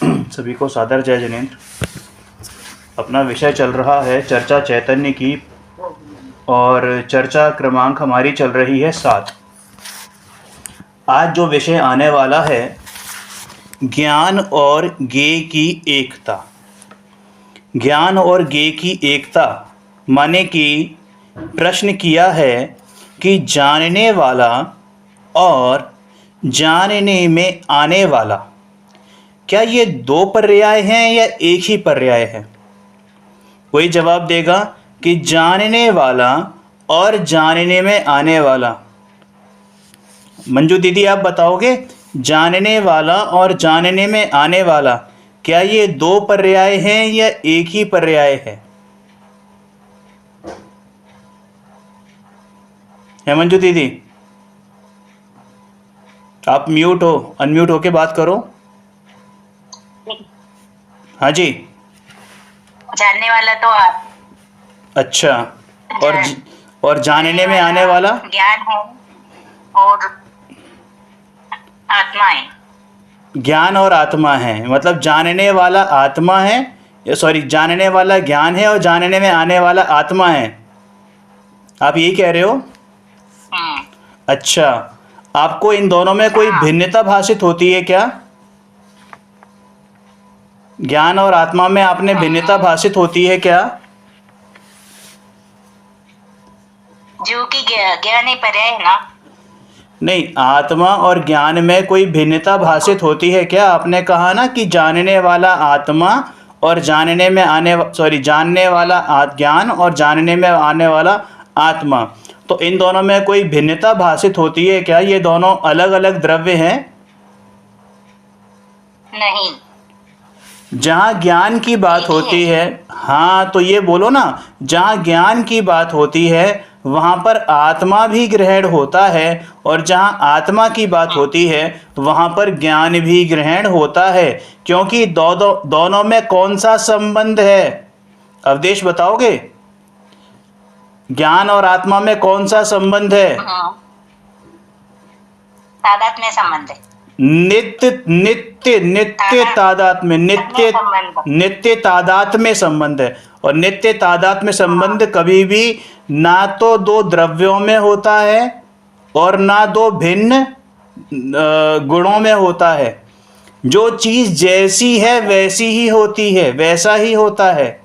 सभी को सादर जय जिनेंद्र। अपना विषय चल रहा है चर्चा चैतन्य की और चर्चा क्रमांक हमारी चल रही है 7। आज जो विषय आने वाला है ज्ञान और ज्ञेय की एकता। ज्ञान और ज्ञेय की एकता माने कि प्रश्न किया है कि जानने वाला और जानने में आने वाला, क्या ये दो पर्याय हैं या एक ही पर्याय है? कोई जवाब देगा कि जानने वाला और जानने में आने वाला। मंजू दीदी आप बताओगे, जानने वाला और जानने में आने वाला, क्या ये दो पर्याय हैं या एक ही पर्याय है मंजू दीदी? आप म्यूट हो, अनम्यूट होके बात करो। हाँ जी। जानने वाला तो आप। अच्छा, और जानने में आने वाला ज्ञान है और आत्मा है। ज्ञान और आत्मा है, मतलब जानने वाला आत्मा है, सॉरी जानने वाला ज्ञान है और जानने में आने वाला आत्मा है। आप यही कह रहे हो? अच्छा, आपको इन दोनों में कोई भिन्नता भाषित होती है क्या? ज्ञान और आत्मा में आपने भिन्नता भाषित होती है क्या? जो कि ज्ञान ही पर्याय है ना? नहीं, आत्मा और ज्ञान में कोई भिन्नता भाषित होती है क्या? आपने कहा ना कि जानने वाला आत्मा और जानने में आने, सॉरी जानने वाला ज्ञान और जानने में आने वाला आत्मा, तो इन दोनों में कोई भिन्नता भाषित होती है क्या? ये दोनों अलग अलग द्रव्य हैं? नहीं। जहाँ ज्ञान की बात होती है, हाँ तो ये बोलो ना, जहाँ ज्ञान की बात होती है वहाँ पर आत्मा भी ग्रहण होता है, और जहाँ आत्मा की बात होती है वहाँ पर ज्ञान भी ग्रहण होता है। क्योंकि दोनों में कौन सा संबंध है? अवधेश बताओगे, ज्ञान और आत्मा में कौन सा संबंध है? तादात्म्य में संबंध है। नित्य नित्य नित्य तादात्म्य, नित्य तादात्म्य में संबंध है। और नित्य तादात्म्य संबंध कभी भी ना तो दो द्रव्यों में होता है और ना दो भिन्न गुणों में होता है। जो चीज जैसी है वैसी ही होती है, वैसा ही होता है।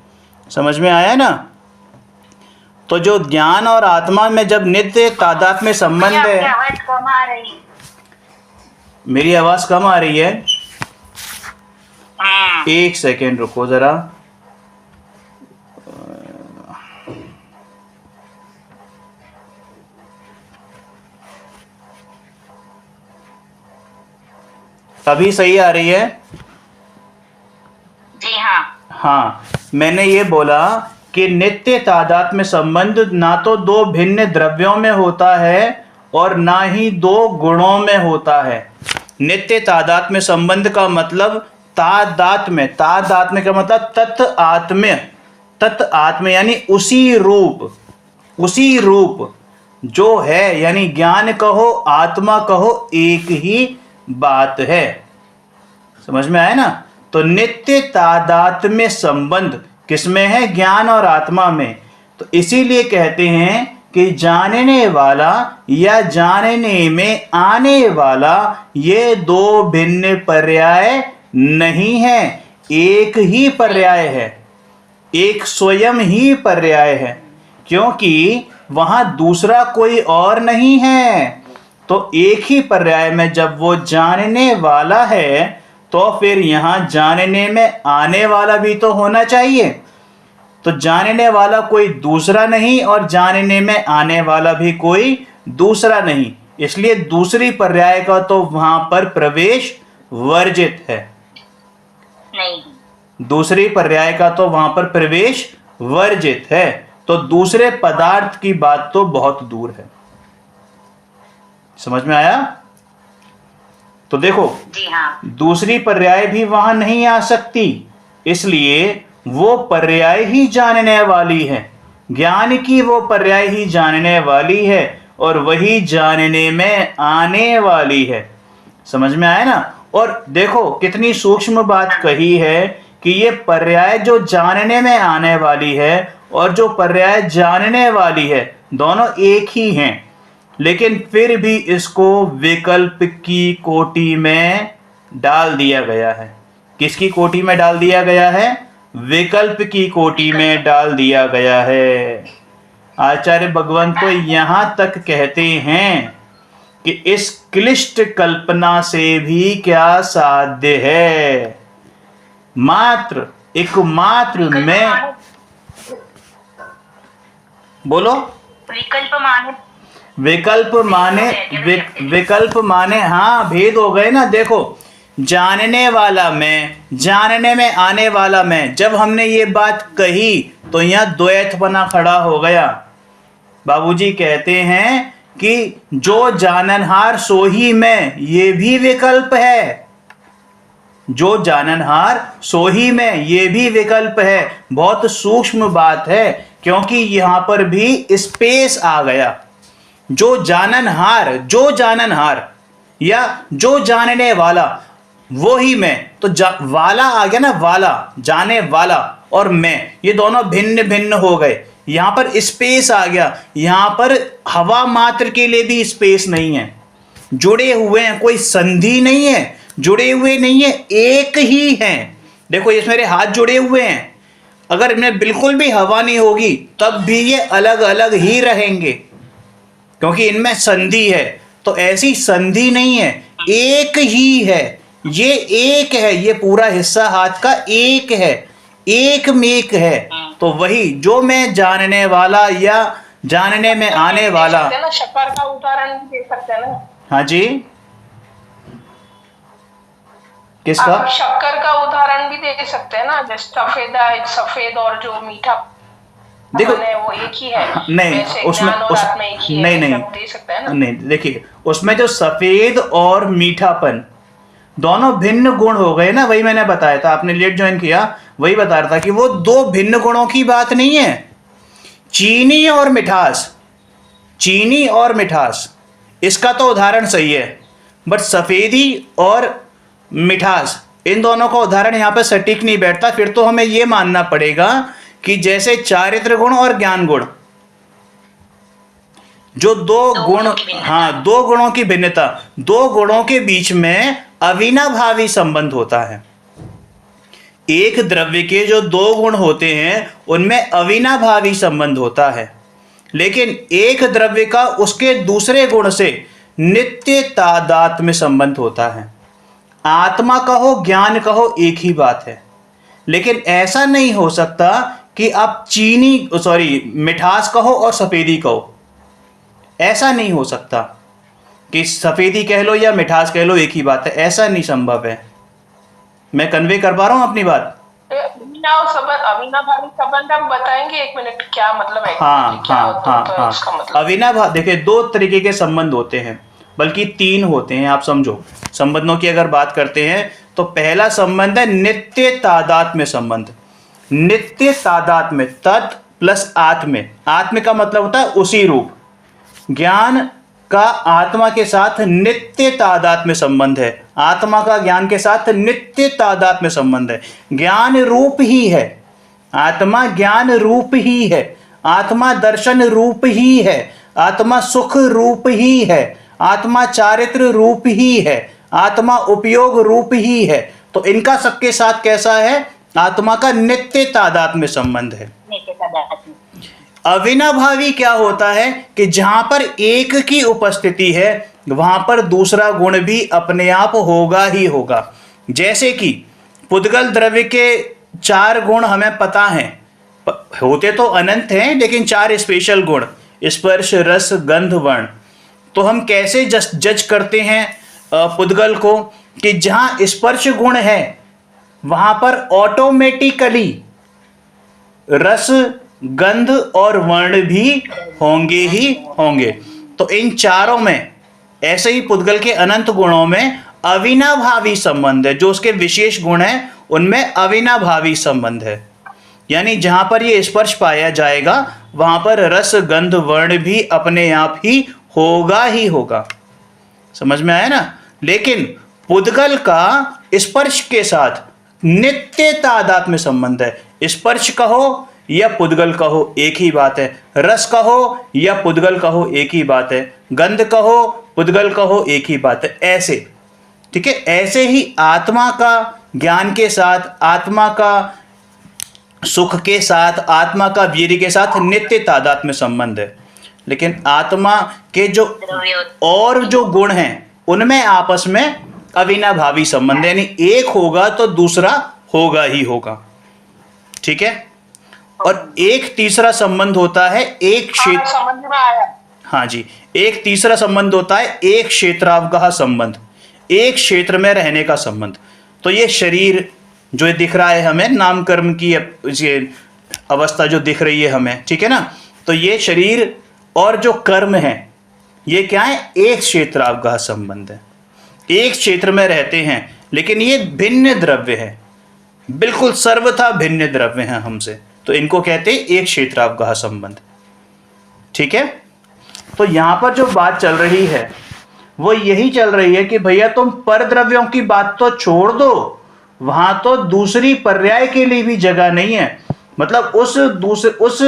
समझ में आया ना? तो जो ज्ञान और आत्मा में जब नित्य तादात्म्य संबंध है। आवाज कम आ रही। मेरी आवाज कम आ रही है? एक सेकेंड रुको जरा। अभी सही आ रही है? जी हाँ। हाँ, मैंने ये बोला कि नित्य तादात्म्य संबंध ना तो दो भिन्न द्रव्यों में होता है और ना ही दो गुणों में होता है। नित्य तादात्म्य संबंध का मतलब तादात्म्य, तादात्म्य का मतलब तत्आत्म्य, तत्आत्म्य यानी उसी रूप जो है, यानी ज्ञान कहो आत्मा कहो एक ही बात है। समझ में आया ना? तो नित्य तादात्म्य संबंध किसमें है? ज्ञान और आत्मा में। तो इसीलिए कहते हैं कि जानने वाला या जानने में आने वाला ये दो भिन्न पर्याय नहीं है, एक ही पर्याय है, एक स्वयं ही पर्याय है, क्योंकि वहां दूसरा कोई और नहीं है। तो एक ही पर्याय में जब वो जानने वाला है तो फिर यहां जानने में आने वाला भी तो होना चाहिए। तो जानने वाला कोई दूसरा नहीं और जानने में आने वाला भी कोई दूसरा नहीं, इसलिए दूसरी पर्याय का तो वहां पर प्रवेश वर्जित है। नहीं, दूसरी पर्याय का तो वहां पर प्रवेश वर्जित है। तो दूसरे पदार्थ की बात तो बहुत दूर है। समझ में आया? तो देखो, जी हाँ। दूसरी पर्याय भी वहां नहीं आ सकती, इसलिए वो पर्याय ही जानने वाली है। ज्ञान की वो पर्याय ही जानने वाली है और वही जानने में आने वाली है। समझ में आया ना? और देखो कितनी सूक्ष्म बात कही है कि ये पर्याय जो जानने में आने वाली है और जो पर्याय जानने वाली है दोनों एक ही हैं, लेकिन फिर भी इसको विकल्प की कोटि में डाल दिया गया है। किसकी कोटि में डाल दिया गया है? विकल्प की कोटि में डाल दिया गया है। आचार्य भगवंत तो यहां तक कहते हैं कि इस क्लिष्ट कल्पना से भी क्या साध्य है, मात्र एकमात्र मैं। बोलो। विकल्प माने हाँ भेद हो गए ना। देखो, जानने वाला मैं, जानने में आने वाला मैं, जब हमने ये बात कही तो यहाँ द्वैतपना खड़ा हो गया। बाबूजी कहते हैं कि जो जाननहार सो ही मैं, ये भी विकल्प है। जो जाननहार सो ही में, ये भी विकल्प है। बहुत सूक्ष्म बात है, क्योंकि यहां पर भी स्पेस आ गया। जो जाननहार या जो जानने वाला, वो ही मैं। तो वाला आ गया ना, वाला जाने वाला और मैं, ये दोनों भिन्न भिन्न हो गए। यहां पर स्पेस आ गया। यहां पर हवा मात्र के लिए भी स्पेस नहीं है। जुड़े हुए हैं, कोई संधि नहीं है, जुड़े हुए नहीं है, एक ही हैं। देखो ये मेरे हाथ जुड़े हुए हैं, अगर इनमें बिल्कुल भी हवा नहीं होगी तब भी ये अलग अलग ही रहेंगे, क्योंकि इनमें संधि है। तो ऐसी संधि नहीं है, एक ही है। ये एक है, ये पूरा हिस्सा हाथ का एक है, एक मेक है। तो वही जो मैं जानने वाला या जानने में आने वाला। शक्कर का उदाहरण भी दे सकते हैं ना। हाँ जी, किसका? आप शक्कर का उदाहरण भी दे सकते हैं ना, जैसे सफेद और जो मीठा देखो वो एक ही है। नहीं, उसमें नहीं दे सकते हैं ना। नहीं, देखिए उसमें जो सफेद और मीठापन दोनों भिन्न गुण हो गए ना। वही मैंने बताया था, आपने लेट ज्वाइन किया, वही बता रहा था कि वो दो भिन्न गुणों की बात नहीं है। चीनी और मिठास, इसका तो उदाहरण सही है, बट सफेदी और मिठास, इन दोनों का उदाहरण यहाँ पे सटीक नहीं बैठता। फिर तो हमें ये मानना पड़ेगा कि जैसे चारित्र गुण और ज्ञान गुण, जो दो गुण, हाँ दो गुणों की भिन्नता, दो गुणों के बीच में अविनाभावी संबंध होता है। एक द्रव्य के जो दो गुण होते हैं उनमें अविनाभावी संबंध होता है, लेकिन एक द्रव्य का उसके दूसरे गुण से नित्य तादात्म्य संबंध होता है। आत्मा कहो, ज्ञान कहो, एक ही बात है। लेकिन ऐसा नहीं हो सकता कि आप मिठास कहो और सफेदी कहो। ऐसा नहीं हो सकता कि सफेदी कह लो या मिठास कह लो, एक ही बात है। ऐसा नहीं संभव है। मैं कन्वे कर पा रहा हूं अपनी बात? अविनाभावी संबंध हम बताएंगे, एक मिनट, क्या मतलब है? हाँ। अविनाभाव, देखिए दो तरीके के संबंध होते हैं, बल्कि तीन होते हैं। आप समझो, संबंधों की अगर बात करते हैं तो पहला संबंध है नित्य तादात्म्य संबंध। नित्य तादात्म्य, तत् प्लस आत्म्य। आत्म्य का मतलब होता है उसी रूप। ज्ञान का आत्मा के साथ नित्य तादात्म्य संबंध है, आत्मा का ज्ञान के साथ नित्य तादात्म्य संबंध है। ज्ञान रूप ही है, आत्मा ज्ञान रूप ही है, आत्मा दर्शन रूप ही है, आत्मा सुख रूप ही है, आत्मा चारित्र रूप ही है, आत्मा उपयोग रूप ही है। तो इनका सबके साथ कैसा है? आत्मा का नित्य तादात्म्य संबंध है। अविनाभावी क्या होता है कि जहां पर एक की उपस्थिति है वहां पर दूसरा गुण भी अपने आप होगा ही होगा। जैसे कि पुद्गल द्रव्य के चार गुण हमें पता हैं, होते तो अनंत हैं, लेकिन चार स्पेशल गुण, स्पर्श, रस, गंध, वर्ण। तो हम कैसे जज करते हैं पुद्गल को कि जहां स्पर्श गुण है वहां पर ऑटोमेटिकली रस, गंध और वर्ण भी होंगे ही होंगे। तो इन चारों में, ऐसे ही पुद्गल के अनंत गुणों में अविनाभावी संबंध है। जो उसके विशेष गुण हैं उनमें अविनाभावी संबंध है, यानी जहां पर ये स्पर्श पाया जाएगा वहां पर रस, गंध, वर्ण भी अपने आप ही होगा ही होगा। समझ में आया ना? लेकिन पुद्गल का स्पर्श के साथ नित्य तादात्म्य संबंध है। स्पर्श कहो या पुद्गल कहो एक ही बात है, रस कहो या पुद्गल कहो एक ही बात है, गंध कहो पुद्गल कहो एक ही बात है, ऐसे। ठीक है, ऐसे ही आत्मा का ज्ञान के साथ, आत्मा का सुख के साथ, आत्मा का वीर्य के साथ नित्य तादात्म्य संबंध है। लेकिन आत्मा के जो और जो गुण हैं उनमें आपस में अविनाभावी संबंध, यानी एक होगा तो दूसरा होगा ही होगा। ठीक है, और एक तीसरा संबंध होता है एक क्षेत्र, समझ में आया। हाँ जी, एक तीसरा संबंध होता है एक क्षेत्रावगाह संबंध, एक क्षेत्र में रहने का संबंध। तो ये शरीर जो दिख रहा है हमें, नाम कर्म की ये अवस्था जो दिख रही है हमें, ठीक है ना, तो ये शरीर और जो कर्म है ये क्या है, एक क्षेत्रावगाह संबंध है। एक क्षेत्र में रहते हैं लेकिन ये भिन्न द्रव्य है, बिल्कुल सर्वथा भिन्न द्रव्य हैं हमसे, तो इनको कहते हैं एक क्षेत्रावगाह संबंध। ठीक है, तो यहां पर जो बात चल रही है वो यही चल रही है कि भैया तुम पर द्रव्यों की बात तो छोड़ दो, वहां तो दूसरी पर्याय के लिए भी जगह नहीं है। मतलब उस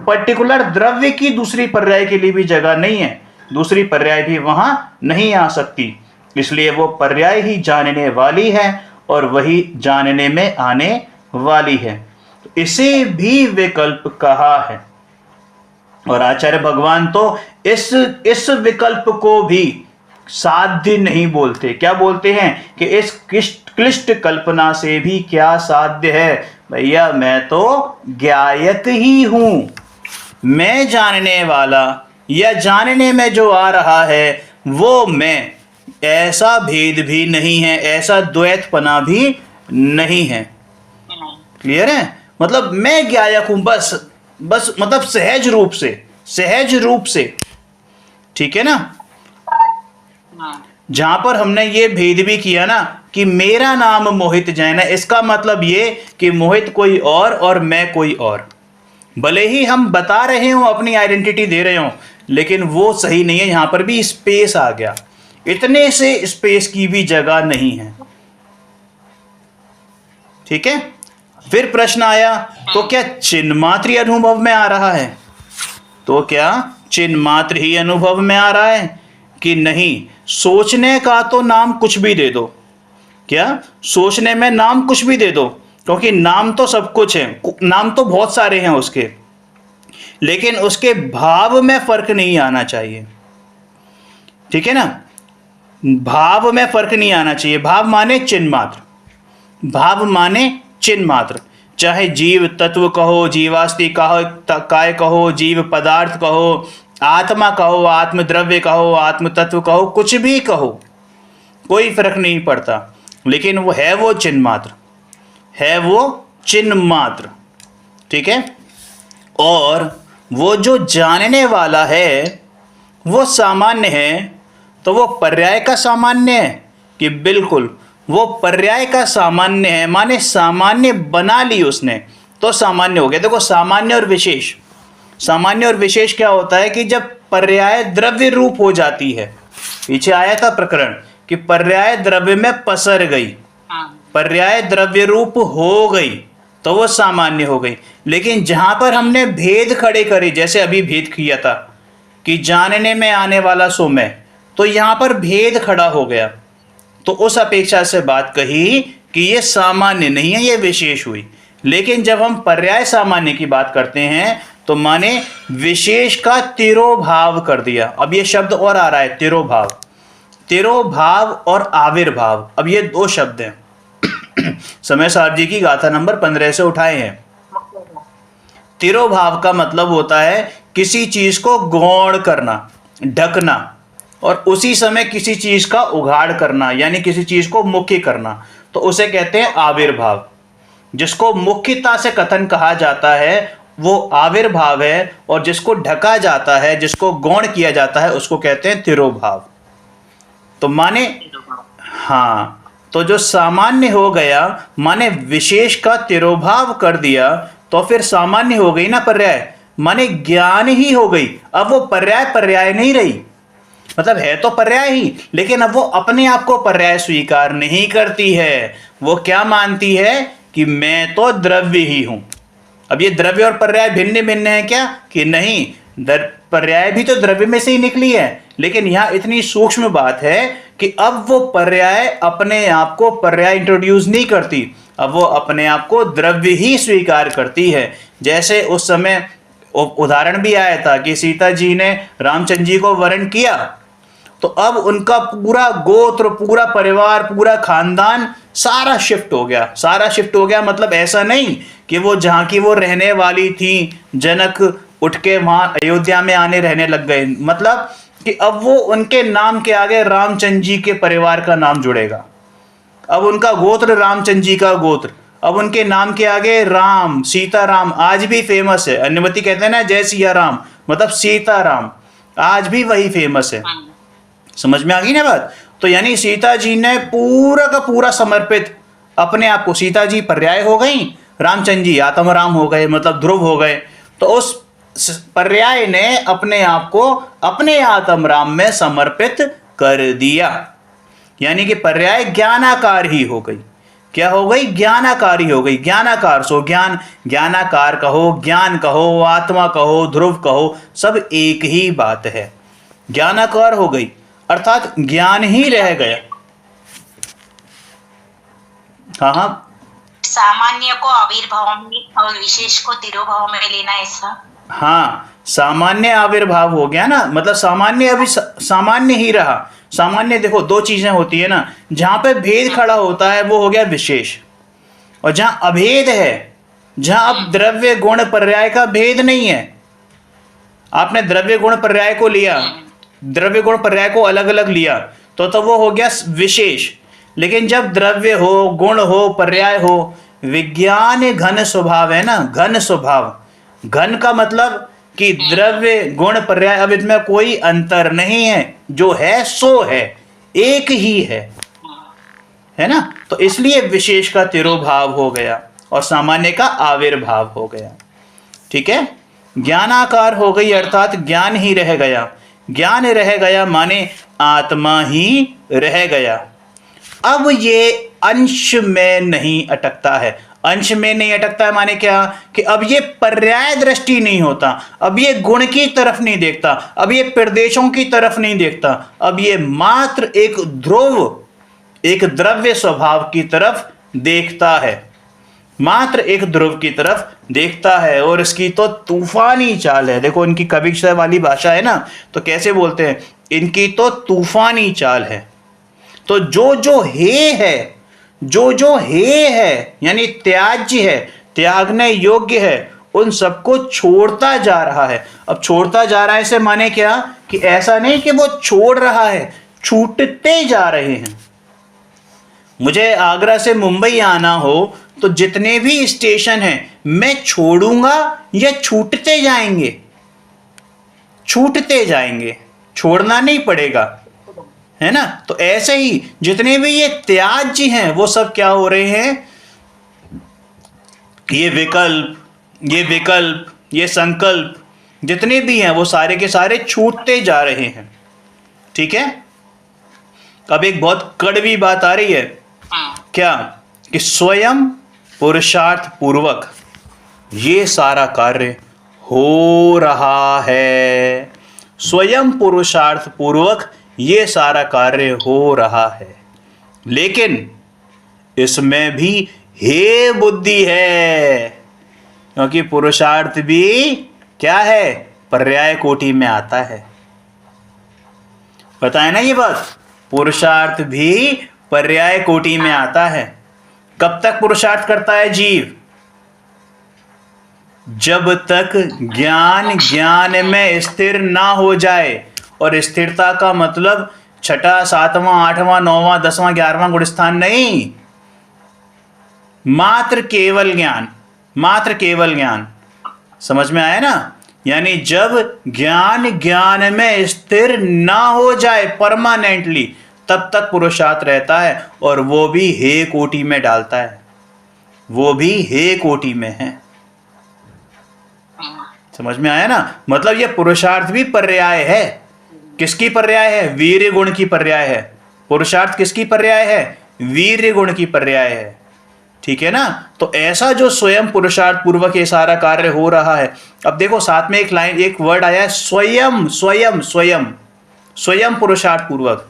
पर्टिकुलर द्रव्य की दूसरी पर्याय के लिए भी जगह नहीं है, दूसरी पर्याय भी वहां नहीं आ सकती, इसलिए वो पर्याय ही जानने वाली है और वही जानने में आने वाली है। तो इसे भी विकल्प कहा है, और आचार्य भगवान तो इस विकल्प को भी साध्य नहीं बोलते। क्या बोलते हैं कि इस क्लिष्ट कल्पना से भी क्या साध्य है, भैया मैं तो ज्ञायक ही हूं, मैं जानने वाला या जानने में जो आ रहा है वो मैं, ऐसा भेद भी नहीं है, ऐसा द्वैतपना भी नहीं है। क्लियर है, मतलब मैं ज्ञायक हूं, बस मतलब सहज रूप से। ठीक है ना, जहां पर हमने ये भेद भी किया ना कि मेरा नाम मोहित जैन है, इसका मतलब ये कि मोहित कोई और मैं कोई और। भले ही हम बता रहे हो, अपनी आइडेंटिटी दे रहे हो, लेकिन वो सही नहीं है। यहां पर भी स्पेस आ गया, इतने से स्पेस की भी जगह नहीं है। ठीक है, फिर प्रश्न आया तो क्या चिन्ह मात्र ही अनुभव में आ रहा है, तो क्या चिन्ह मात्र ही अनुभव में आ रहा है कि नहीं, सोचने का तो नाम कुछ भी दे दो, क्या सोचने में नाम कुछ भी दे दो, क्योंकि नाम तो सब कुछ है, नाम तो बहुत सारे हैं उसके, लेकिन उसके भाव में फर्क नहीं आना चाहिए। ठीक है ना, भाव में फर्क नहीं आना चाहिए। भाव माने चिन्ह मात्र, भाव माने चिन्ह मात्र, चाहे जीव तत्व कहो, जीवास्ति कहो, काय कहो, जीव पदार्थ कहो, आत्मा कहो, आत्म द्रव्य कहो, आत्म तत्व कहो, कुछ भी कहो, कोई फर्क नहीं पड़ता, लेकिन वो है, वो चिन्ह मात्र है, वो चिन्ह मात्र। ठीक है, और वो जो जानने वाला है वो सामान्य है, तो वो पर्याय का सामान्य है कि बिल्कुल वो पर्याय का सामान्य है, माने सामान्य बना ली उसने तो सामान्य हो गया। देखो सामान्य और विशेष, सामान्य और विशेष क्या होता है कि जब पर्याय द्रव्य रूप हो जाती है, पीछे आया था प्रकरण कि पर्याय द्रव्य में पसर गई, पर्याय द्रव्य रूप हो गई तो वो सामान्य हो गई। लेकिन जहां पर हमने भेद खड़े करे, जैसे अभी भेद किया था कि जानने में आने वाला सो मैं, तो यहां पर भेद खड़ा हो गया, तो उस अपेक्षा से बात कही कि ये सामान्य नहीं है, ये विशेष हुई। लेकिन जब हम पर्याय सामान्य की बात करते हैं तो माने विशेष का तिरोभाव कर दिया। अब ये शब्द और आ रहा है, तिरोभाव, तिरोभाव और आविर्भाव, अब ये दो शब्द हैं समय साहब जी की गाथा नंबर 15 से उठाए हैं। तिरोभाव का मतलब होता है किसी चीज को गौण करना, ढकना, और उसी समय किसी चीज का उघाड़ करना, यानी किसी चीज को मुख्य करना, तो उसे कहते हैं आविर्भाव। जिसको मुख्यता से कथन कहा जाता है वो आविर्भाव है, और जिसको ढका जाता है, जिसको गौण किया जाता है, उसको कहते हैं तिरोभाव। तो माने हाँ, तो जो सामान्य हो गया माने विशेष का तिरोभाव कर दिया, तो फिर सामान्य हो गई ना पर्याय, माने ज्ञान ही हो गई। अब वो पर्याय नहीं रही, मतलब है तो पर्याय ही, लेकिन अब वो अपने आप को पर्याय स्वीकार नहीं करती है। वो क्या मानती है कि मैं तो द्रव्य ही हूं। अब ये द्रव्य और पर्याय भिन्न भिन्न है क्या? कि नहीं, पर्याय भी तो द्रव्य में से ही निकली है, लेकिन यहां इतनी सूक्ष्म बात है कि अब वो पर्याय अपने आप को पर्याय इंट्रोड्यूस नहीं करती, अब वो अपने आप को द्रव्य ही स्वीकार करती है। जैसे उस समय उदाहरण भी आया था कि सीता जी ने रामचंद्र जी को वरण किया, तो अब उनका पूरा गोत्र, पूरा परिवार, पूरा खानदान सारा शिफ्ट हो गया। सारा शिफ्ट हो गया मतलब ऐसा नहीं कि वो जहां की वो रहने वाली थी, जनक उठ के वहां अयोध्या में आने रहने लग गए, मतलब कि अब वो उनके नाम के आगे रामचंद्र जी के परिवार का नाम जुड़ेगा। अब उनका गोत्र रामचंद्र जी का गोत्र, अब उनके नाम के आगे राम, सीता राम आज भी फेमस है। अनुमति कहते हैं ना जय सिया राम, मतलब सीता राम आज भी वही फेमस है। समझ में आ गई ना बात? तो यानी सीता जी ने पूरा का पूरा समर्पित अपने आप को, सीता जी पर्याय हो गई, रामचंद्र जी आत्मराम हो गए, मतलब ध्रुव हो गए। तो उस पर्याय ने अपने आप को अपने आत्मराम में समर्पित कर दिया, यानी कि पर्याय ज्ञानाकार ही हो गई। क्या हो गई? ज्ञानाकार ही हो गई। ज्ञानाकार सो ज्ञान, ज्ञानाकार कहो, ज्ञान कहो, आत्मा कहो, ध्रुव कहो, सब एक ही बात है। ज्ञानाकार हो गई अर्थात ज्ञान ही रह गया। हाँ हाँ, सामान्य को आविर्भाव में और विशेष को तिरोभाव में लेना, ऐसा। हाँ, सामान्य आविर्भाव हो गया ना, मतलब सामान्य अभी सामान्य ही रहा। सामान्य देखो दो चीजें होती है ना, जहां पे भेद खड़ा होता है वो हो गया विशेष, और जहां अभेद है, जहां अब द्रव्य गुण पर्याय का भेद नहीं है, आपने द्रव्य गुण पर्याय को लिया, द्रव्य गुण पर्याय को अलग अलग लिया, तो वो हो गया विशेष। लेकिन जब द्रव्य हो, गुण हो, पर्याय हो, विज्ञान घन स्वभाव है ना, घन स्वभाव। घन का मतलब कि द्रव्य गुण पर्याय, अब इसमें कोई अंतर नहीं है, जो है सो है, एक ही है ना। तो इसलिए विशेष का तिरोभाव हो गया और सामान्य का आविर्भाव हो गया। ठीक है, ज्ञानाकार हो गई अर्थात ज्ञान ही रह गया। ज्ञान रह गया माने आत्मा ही रह गया। अब ये अंश में नहीं अटकता है। अंश में नहीं अटकता है माने क्या? कि अब ये पर्याय दृष्टि नहीं होता, अब ये गुण की तरफ नहीं देखता, अब ये प्रदेशों की तरफ नहीं देखता, अब ये मात्र एक ध्रुव, एक द्रव्य स्वभाव की तरफ देखता है, मात्र एक ध्रुव की तरफ देखता है। और इसकी तो तूफानी चाल है। देखो इनकी कविता वाली भाषा है ना, तो कैसे बोलते हैं, इनकी तो तूफानी चाल है। तो जो जो है, जो जो है यानी त्याज्य है, त्यागने योग्य है, उन सबको छोड़ता जा रहा है। अब छोड़ता जा रहा है से माने क्या? कि ऐसा नहीं कि वो छोड़ रहा है, छूटते जा रहे हैं। मुझे आगरा से मुंबई आना हो तो जितने भी स्टेशन हैं मैं छोड़ूंगा या छूटते जाएंगे? छूटते जाएंगे, छोड़ना नहीं पड़ेगा, है ना। तो ऐसे ही जितने भी ये त्याज्य हैं वो सब क्या हो रहे हैं? ये विकल्प, ये संकल्प जितने भी हैं वो सारे के सारे छूटते जा रहे हैं। ठीक है। अब एक बहुत कड़वी बात आ रही है। क्या? कि स्वयं पुरुषार्थ पूर्वक ये सारा कार्य हो रहा है। स्वयं पुरुषार्थ पूर्वक ये सारा कार्य हो रहा है, लेकिन इसमें भी हे बुद्धि है, क्योंकि पुरुषार्थ भी क्या है? पर्याय कोटि में आता है। बताए ना ये बात, पुरुषार्थ भी पर्याय कोटि में आता है। कब तक पुरुषार्थ करता है जीव? जब तक ज्ञान में स्थिर ना हो जाए। और स्थिरता का मतलब 6वां, 7वां, 8वां, 9वां, 10वां, 11वां गुण स्थान नहीं, मात्र केवल ज्ञान, मात्र केवल ज्ञान। समझ में आया ना? यानी जब ज्ञान में स्थिर ना हो जाए परमानेंटली, तब तक पुरुषार्थ रहता है, और वो भी हे कोटि में डालता है, वो भी हे कोटि में है। समझ में आया ना? मतलब ये पुरुषार्थ भी पर्याय है। किसकी पर्याय है? वीर्य गुण की पर्याय है। पुरुषार्थ किसकी पर्याय है? वीर्य गुण की पर्याय है। ठीक है ना? तो ऐसा जो स्वयं पुरुषार्थ पूर्वक ये सारा कार्य हो रहा है। अब देखो साथ में एक लाइन, एक वर्ड आया है स्वयं, स्वयं, स्वयं, स्वयं पुरुषार्थ पूर्वक।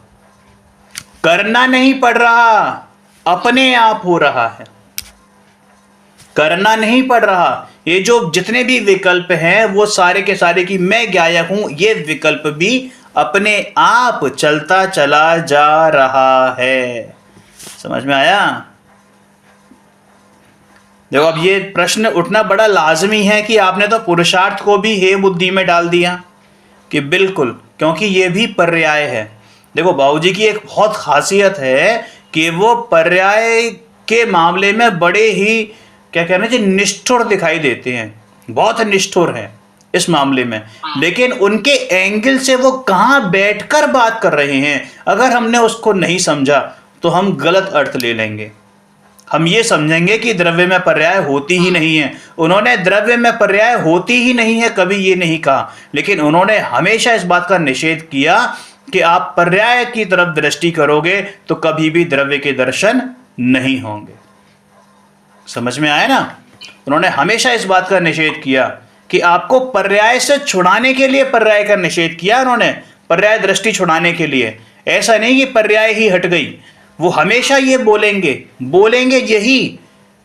करना नहीं पड़ रहा, अपने आप हो रहा है। करना नहीं पड़ रहा। ये जो जितने भी विकल्प हैं वो सारे के सारे की मैं ज्ञायक हूं, ये विकल्प भी अपने आप चलता चला जा रहा है। समझ में आया? देखो अब ये प्रश्न उठना बड़ा लाजमी है कि आपने तो पुरुषार्थ को भी हे बुद्धि में डाल दिया कि बिल्कुल, क्योंकि ये भी पर्याय है। देखो बाबूजी की एक बहुत खासियत है कि वो पर्याय के मामले में बड़े ही क्या कहना चाहिए निष्ठुर दिखाई देते हैं, बहुत निष्ठुर हैं इस मामले में। लेकिन उनके एंगल से वो कहाँ बैठकर बात कर रहे हैं, अगर हमने उसको नहीं समझा तो हम गलत अर्थ ले लेंगे। हम ये समझेंगे कि द्रव्य में पर्याय होती ही नहीं है। उन्होंने द्रव्य में पर्याय होती ही नहीं है कभी ये नहीं कहा, लेकिन उन्होंने हमेशा इस बात का निषेध किया कि आप पर्याय की तरफ दृष्टि करोगे तो कभी भी द्रव्य के दर्शन नहीं होंगे। समझ में आया ना? उन्होंने हमेशा इस बात का निषेध किया कि आपको पर्याय से छुड़ाने के लिए पर्याय का निषेध किया उन्होंने, पर्याय दृष्टि छुड़ाने के लिए। ऐसा नहीं कि पर्याय ही हट गई, वो हमेशा ये बोलेंगे यही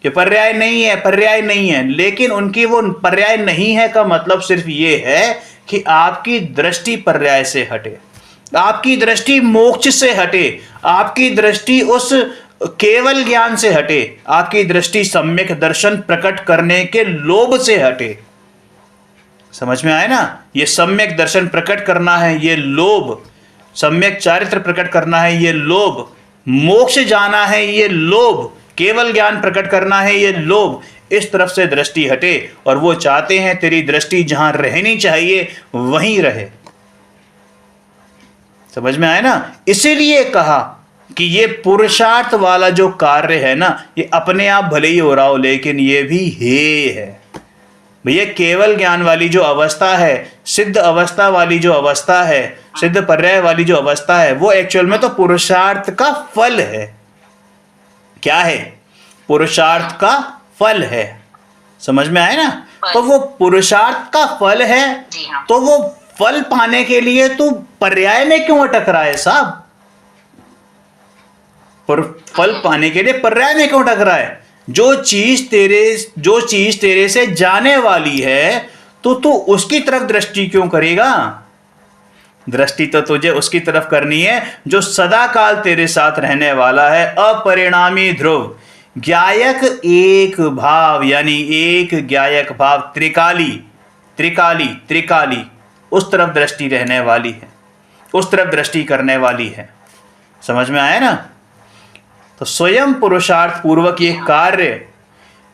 कि पर्याय नहीं है, पर्याय नहीं है। लेकिन उनकी वो पर्याय नहीं है का मतलब सिर्फ ये है कि आपकी दृष्टि पर्याय से हटे, आपकी दृष्टि मोक्ष से हटे, आपकी दृष्टि उस केवल ज्ञान से हटे, आपकी दृष्टि सम्यक दर्शन प्रकट करने के लोभ से हटे। समझ में आया ना? ये सम्यक दर्शन प्रकट करना है, ये लोभ, सम्यक चारित्र प्रकट करना है, ये लोभ, मोक्ष जाना है, ये लोभ, केवल ज्ञान प्रकट करना है, ये लोभ। इस तरफ से दृष्टि हटे और वो चाहते हैं तेरी दृष्टि जहां रहनी चाहिए वहीं रहे। समझ में आया ना? इसीलिए कहा कि ये पुरुषार्थ वाला जो कार्य है ना, ये अपने आप भले ही हो रहा हो लेकिन ये भी हे है। भैया केवल ज्ञान वाली जो अवस्था है, सिद्ध अवस्था वाली जो अवस्था है, सिद्ध पर्याय वाली जो अवस्था है, वो एक्चुअल में तो पुरुषार्थ का फल है। क्या है? पुरुषार्थ का फल है। समझ में आया ना? तो वो पुरुषार्थ का फल है, तो वो फल पाने के लिए तू पर्याय में क्यों अटक रहा है साहब? फल पाने के लिए पर्याय में क्यों अटक रहा है? जो चीज तेरे से जाने वाली है तो तू उसकी तरफ दृष्टि क्यों करेगा? दृष्टि तो तुझे उसकी तरफ करनी है जो सदा काल तेरे साथ रहने वाला है, अपरिणामी ध्रुव, ज्ञायक एक भाव, यानी एक ज्ञायक भाव, त्रिकाली त्रिकाली त्रिकाली, उस तरफ दृष्टि रहने वाली है, उस तरफ दृष्टि करने वाली है। समझ में आया ना? तो स्वयं पुरुषार्थ पूर्वक ये कार्य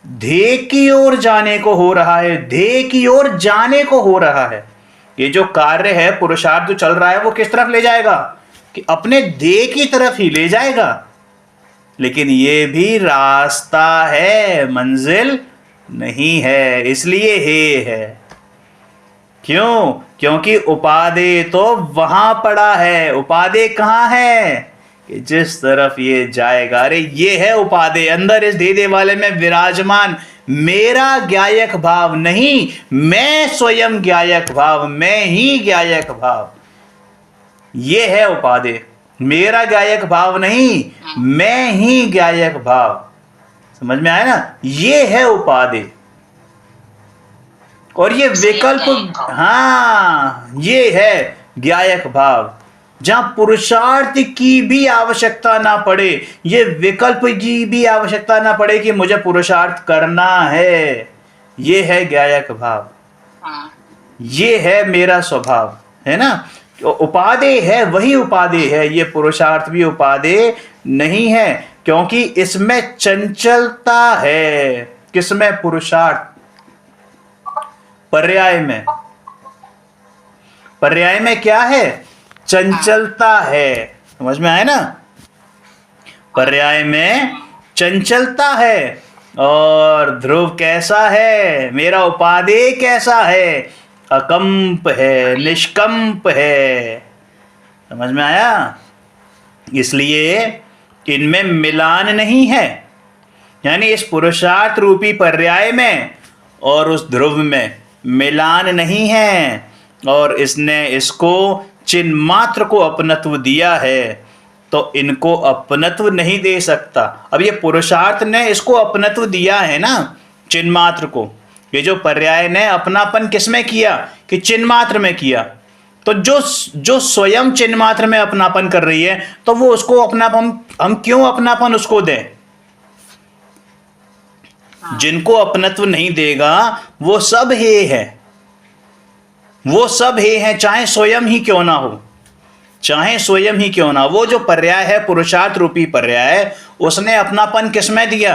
ध्येय की ओर जाने को हो रहा है, ध्येय की ओर जाने को हो रहा है। ये जो कार्य है पुरुषार्थ जो चल रहा है वो किस तरफ ले जाएगा? कि अपने ध्येय की तरफ ही ले जाएगा। लेकिन ये भी रास्ता है, मंजिल नहीं है, इसलिए हे है। क्यों? क्योंकि उपादेय तो वहां पड़ा है। उपादेय कहां है? कि जिस तरफ ये जाएगा। अरे ये है उपादेय, अंदर इस दे वाले में विराजमान मेरा ज्ञायक भाव नहीं, मैं स्वयं ज्ञायक भाव, मैं ही ज्ञायक भाव, ये है उपादेय। मेरा ज्ञायक भाव नहीं, मैं ही ज्ञायक भाव। समझ में आया ना? ये है उपादेय। और ये विकल्प, हाँ, ये है ज्ञायक भाव, जहां पुरुषार्थ की भी आवश्यकता ना पड़े, ये विकल्प की भी आवश्यकता ना पड़े कि मुझे पुरुषार्थ करना है। ये है ज्ञायक भाव, ये है मेरा स्वभाव, है ना? उपादेय है, वही उपादेय है। ये पुरुषार्थ भी उपादेय नहीं है, क्योंकि इसमें चंचलता है। किसमें? पुरुषार्थ। पर्याय में, पर्याय में क्या है? चंचलता है। समझ में आया ना? पर्याय में चंचलता है। और ध्रुव कैसा है? मेरा उपादेय कैसा है? अकंप है, निष्कंप है। समझ में आया? इसलिए इनमें मिलान नहीं है, यानी इस पुरुषार्थ रूपी पर्याय में और उस ध्रुव में मिलान नहीं है, और इसने इसको चिन्ह मात्र को अपनत्व दिया है, तो इनको अपनत्व नहीं दे सकता। अब ये पुरुषार्थ ने इसको अपनत्व दिया है ना, चिन्ह मात्र को। ये जो पर्याय ने अपनापन किसमें किया कि चिन्ह मात्र में किया, तो जो स्वयं चिन्ह मात्र में अपनापन कर रही है, तो वो उसको अपनापन, हम क्यों अपनापन उसको दें? जिनको अपनत्व नहीं देगा वो सब हे है, वो सब हे है, चाहे स्वयं ही क्यों ना हो, चाहे स्वयं ही क्यों ना। वो जो पर्याय है पुरुषार्थ रूपी पर्याय, उसने अपनापन किसमें दिया?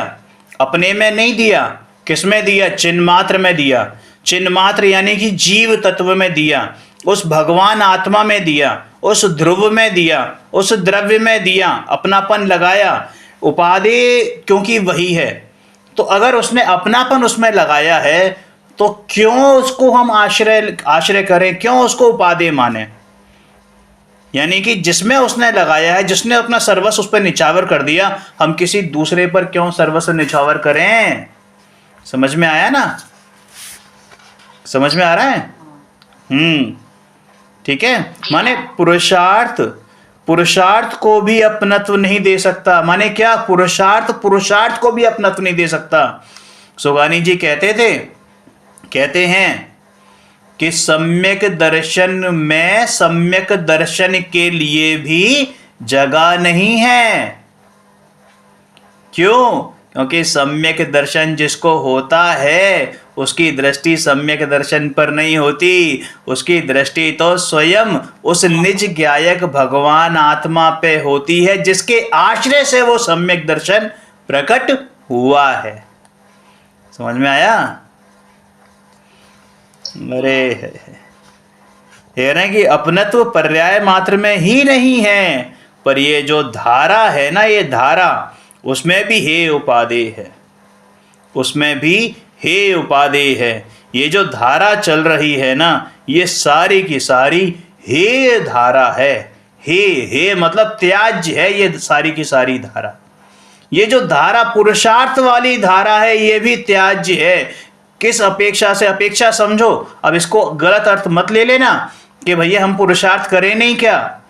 अपने में नहीं दिया। किसमें दिया? चिन्ह मात्र में दिया। चिन्ह मात्र यानी कि जीव तत्व में दिया, उस भगवान आत्मा में दिया, उस ध्रुव में दिया, उस द्रव्य में दिया, अपनापन लगाया। उपादेय क्योंकि वही है, तो अगर उसने अपनापन उसमें लगाया है, तो क्यों उसको हम आश्रय करें, क्यों उसको उपादेय माने? यानी कि जिसमें उसने लगाया है, जिसने अपना सर्वस्व उस पर निछावर कर दिया, हम किसी दूसरे पर क्यों सर्वस्व निछावर करें? समझ में आया ना? समझ में आ रहा है? ठीक है। माने पुरुषार्थ को भी अपनत्व नहीं दे सकता। माने क्या? पुरुषार्थ को भी अपनत्व नहीं दे सकता। सुगानी जी कहते हैं कि सम्यक दर्शन में सम्यक दर्शन के लिए भी जगह नहीं है। क्यों? क्योंकि सम्यक दर्शन जिसको होता है, उसकी दृष्टि सम्यक दर्शन पर नहीं होती, उसकी दृष्टि तो स्वयं उस निज ज्ञायक भगवान आत्मा पे होती है, जिसके आश्रय से वो सम्यक दर्शन प्रकट हुआ है। समझ में आया? अरे कह रहे हैं कि अपनत्व पर्याय मात्र में ही नहीं है, पर ये जो धारा है ना, ये धारा, उसमें भी हे उपादेय है, उसमें भी हे उपादेय है। ये जो धारा चल रही है ना, ये सारी की सारी हे धारा है। हे मतलब त्याज्य है, ये सारी की सारी धारा। ये जो धारा पुरुषार्थ वाली धारा है, ये भी त्याज्य है। किस अपेक्षा से? अपेक्षा समझो, अब इसको गलत अर्थ मत ले लेना कि भैया हम पुरुषार्थ करें नहीं क्या।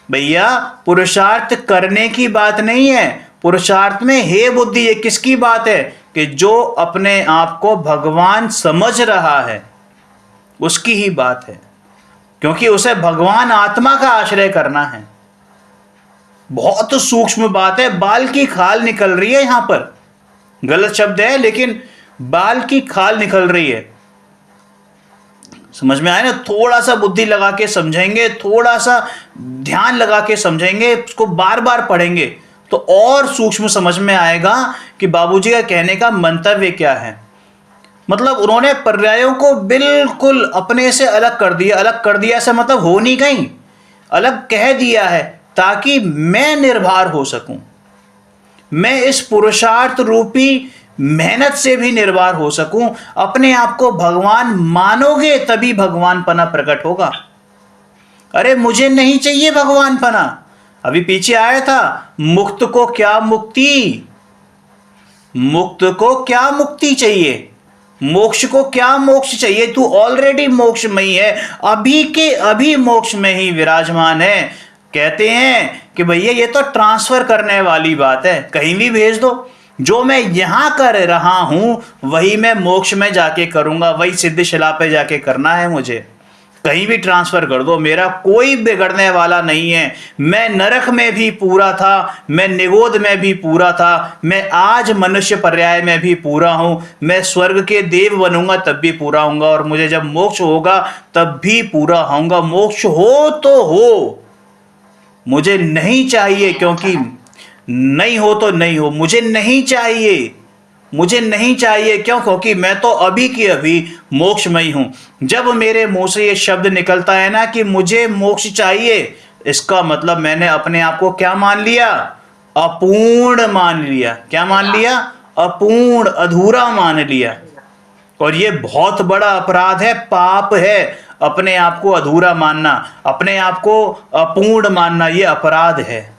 भैया पुरुषार्थ करने की बात नहीं है, पुरुषार्थ में हे बुद्धि, ये किसकी बात है? कि जो अपने आप को भगवान समझ रहा है, उसकी ही बात है, क्योंकि उसे भगवान आत्मा का आश्रय करना है। बहुत सूक्ष्म बात है, बाल की खाल निकल रही है यहां पर। गलत शब्द है, लेकिन बाल की खाल निकल रही है। समझ में आया ना? थोड़ा सा बुद्धि लगा के समझेंगे, थोड़ा सा ध्यान लगा के समझेंगे, उसको बार बार पढ़ेंगे, तो और सूक्ष्म समझ में आएगा कि बाबूजी का कहने का मंतव्य क्या है। मतलब उन्होंने पर्यायों को बिल्कुल अपने से अलग कर दिया। अलग कर दिया से मतलब हो नहीं गई, अलग कह दिया है, ताकि मैं निर्भर हो सकूं, मैं इस पुरुषार्थ रूपी मेहनत से भी निर्भर हो सकूं। अपने आप को भगवान मानोगे तभी भगवान पना प्रकट होगा। अरे मुझे नहीं चाहिए भगवान पना। अभी पीछे आया था, मुक्त को क्या मुक्ति, मुक्त को क्या मुक्ति चाहिए, मोक्ष को क्या मोक्ष चाहिए? तू ऑलरेडी मोक्ष में ही है, अभी के अभी मोक्ष में ही विराजमान है। कहते हैं कि भैया ये तो ट्रांसफर करने वाली बात है, कहीं भी भेज दो। जो मैं यहां कर रहा हूं वही मैं मोक्ष में जाके करूंगा, वही सिद्धशिला पे जाके करना है मुझे। कहीं भी ट्रांसफर कर दो, मेरा कोई बिगड़ने वाला नहीं है। मैं नरक में भी पूरा था, मैं निगोद में भी पूरा था, मैं आज मनुष्य पर्याय में भी पूरा हूं, मैं स्वर्ग के देव बनूंगा तब भी पूरा होऊंगा, और मुझे जब मोक्ष होगा तब भी पूरा होऊंगा। मोक्ष हो तो हो, मुझे नहीं चाहिए, क्योंकि नहीं हो तो नहीं हो, मुझे नहीं चाहिए, मुझे नहीं चाहिए। क्यों? क्योंकि मैं तो अभी की अभी मोक्षमयी हूं। जब मेरे मुंह से ये शब्द निकलता है ना कि मुझे मोक्ष चाहिए, इसका मतलब मैंने अपने आप को क्या मान लिया? अपूर्ण मान लिया। क्या मान लिया? अपूर्ण, अधूरा मान लिया। और ये बहुत बड़ा अपराध है, पाप है। अपने आप को अधूरा मानना, अपने आप को अपूर्ण मानना, ये अपराध है।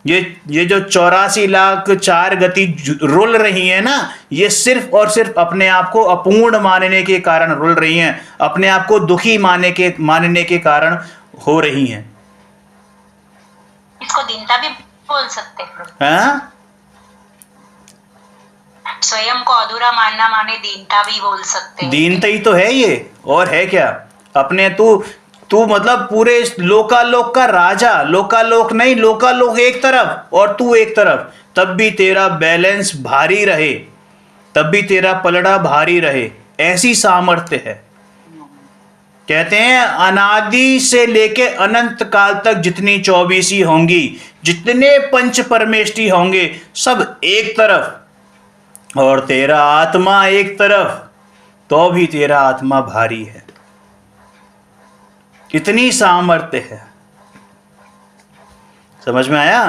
ये जो 84,04,000 गति रुल रही है ना, ये सिर्फ और सिर्फ अपने आप को अपूर्ण मानने के कारण रुल रही हैं, अपने आप को दुखी मानने के कारण हो रही हैं। इसको दीनता भी बोल सकते हैं। हाँ? स्वयं को अधूरा मानना माने दीनता भी बोल सकते हैं। दीनता ही तो है ये, और है क्या? अपने तू मतलब पूरे लोकालोक का राजा, लोकालोक नहीं, लोकालोक एक तरफ और तू एक तरफ, तब भी तेरा बैलेंस भारी रहे, तब भी तेरा पलड़ा भारी रहे, ऐसी सामर्थ्य है। कहते हैं अनादि से लेके अनंत काल तक जितनी 24 होंगी, जितने पंच परमेष्टि होंगे, सब एक तरफ और तेरा आत्मा एक तरफ, तो भी तेरा आत्मा भारी है। कितनी सामर्थ्य है, समझ में आया?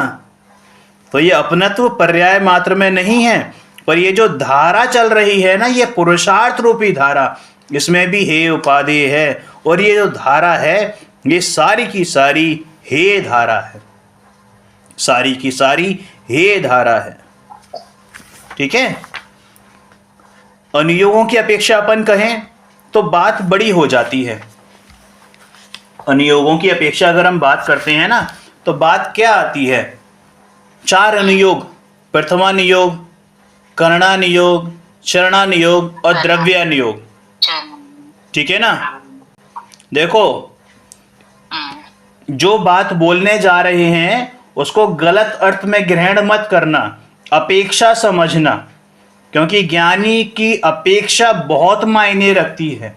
तो ये अपनत्व पर्याय मात्र में नहीं है, पर ये जो धारा चल रही है ना, ये पुरुषार्थ रूपी धारा, इसमें भी हे उपादेय है, और ये जो धारा है ये सारी की सारी हे धारा है, सारी की सारी हे धारा है। ठीक है? अनुयोगों की अपेक्षा अपन कहें तो बात बड़ी हो जाती है। अनुयोगों की अपेक्षा अगर हम बात करते हैं ना, तो बात क्या आती है? 4 अनुयोग, प्रथमानुयोग, करणानुयोग, चरणानुयोग और द्रव्यानुयोग। ठीक है ना? देखो, जो बात बोलने जा रहे हैं उसको गलत अर्थ में ग्रहण मत करना, अपेक्षा समझना, क्योंकि ज्ञानी की अपेक्षा बहुत मायने रखती है।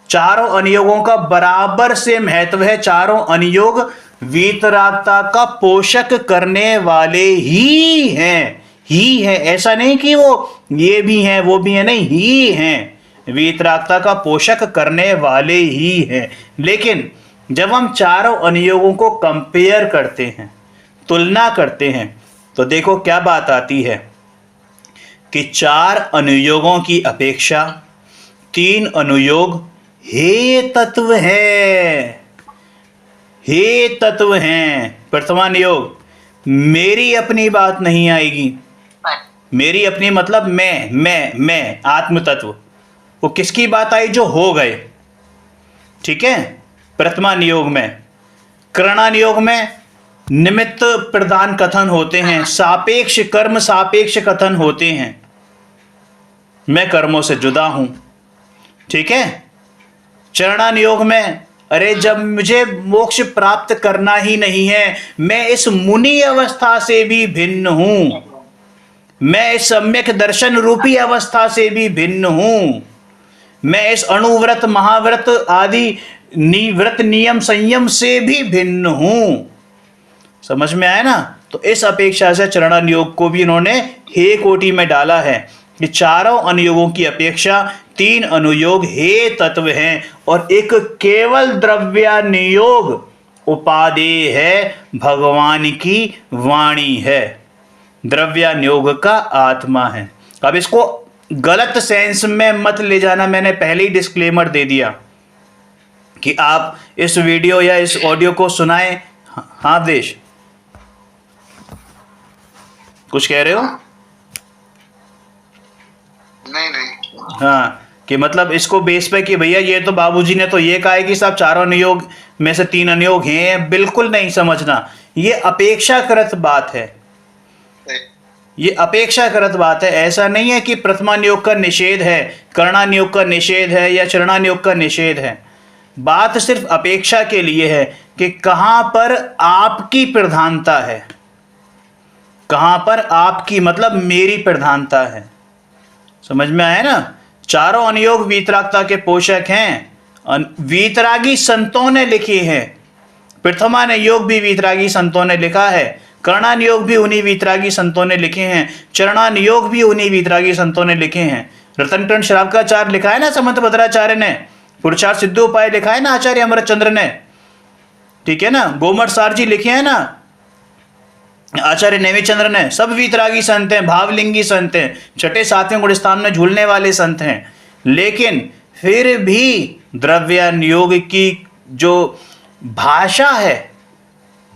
चारों अनुयोगों का बराबर से महत्व है। चारों अनुयोग वीतरागता का पोषक करने वाले ही हैं, ऐसा नहीं कि वो ये भी हैं वो भी हैं, नहीं, ही हैं, वीतरागता का पोषक करने वाले ही हैं। लेकिन जब हम चारों अनुयोगों को कंपेयर करते हैं, तुलना करते हैं, तो देखो क्या बात आती है कि 4 अनुयोगों की अपेक्षा 3 अनुयोग हे तत्व है, हे तत्व हैं। प्रथमानुयोग, मेरी अपनी बात नहीं आएगी। मेरी अपनी मतलब मैं आत्म तत्व, वो किसकी बात आई? जो हो गए। ठीक है? प्रथमानुयोग में। करणानुयोग में निमित्त प्रधान कथन होते हैं, सापेक्ष कर्म सापेक्ष कथन होते हैं, मैं कर्मों से जुदा हूं। ठीक है? चरणानुयोग में, अरे जब मुझे मोक्ष प्राप्त करना ही नहीं है, मैं इस मुनि अवस्था से भी भिन्न हूं, मैं इस सम्यक दर्शन रूपी अवस्था से भी भिन्न हूं, मैं इस अणुव्रत महाव्रत आदि व्रत नियम संयम से भी भिन्न हूं। समझ में आया ना? तो इस अपेक्षा से चरणानुयोग को भी इन्होंने हे कोटि में डाला है कि चारों अनुयोगों की अपेक्षा 3 अनुयोग हे तत्व हैं, और एक केवल द्रव्यानुयोग उपादेय है, भगवान की वाणी है, द्रव्यानुयोग का आत्मा है। अब इसको गलत सेंस में मत ले जाना, मैंने पहले ही डिस्क्लेमर दे दिया कि आप इस वीडियो या इस ऑडियो को सुनाएं। हाँ देश, कुछ कह रहे हो? नहीं। हाँ, कि मतलब इसको बेस पे कि भैया ये तो बाबूजी ने तो ये कहा है कि साहब चारों अनुयोग में से 3 अनुयोग हैं, बिल्कुल नहीं समझना। ये अपेक्षाकृत बात है, ये अपेक्षाकृत बात है। ऐसा नहीं है कि प्रथमानुयोग का निषेध है, करणानुयोग का निषेध है या चरणानुयोग का निषेध है। बात सिर्फ अपेक्षा के लिए है कि कहां पर आपकी प्रधानता है, कहां पर आपकी मतलब मेरी प्रधानता है। समझ में आया ना? चारों अनुयोग वीतरागता के पोषक हैं, वीतरागी संतों ने लिखे हैं। प्रथमानुयोग भी वीतरागी संतों ने लिखा है, करणानुयोग भी उन्हीं वीतरागी संतों ने लिखे हैं, चरणानुयोग भी उन्हीं वीतरागी संतों ने लिखे हैं। रतनकर्ण श्रावकाचार्य लिखा है ना समंत भद्राचार्य ने, पुरुषार्थ सिद्धोपाय लिखा है ना आचार्य अमरचंद्र ने, ठीक है ना, गोमठ सार जी लिखे हैं ना आचार्य नेमिचंद्र ने, सब वीतरागी संत हैं, भावलिंगी संत हैं, 6ठे 7वें गुणस्थान में झूलने वाले संत हैं। लेकिन फिर भी द्रव्यान योग की जो भाषा है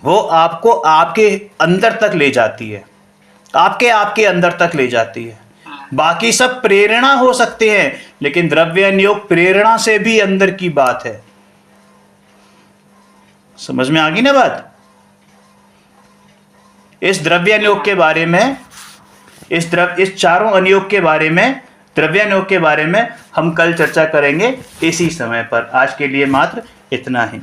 वो आपको आपके अंदर तक ले जाती है, आपके अंदर तक ले जाती है। बाकी सब प्रेरणा हो सकते हैं, लेकिन द्रव्यान योग प्रेरणा से भी अंदर की बात है। समझ में आ गई ना बात? इस द्रव्यान योग के बारे में, इस चारों अनुयोग के बारे में, द्रव्यान योग के बारे में हम कल चर्चा करेंगे इसी समय पर। आज के लिए मात्र इतना ही।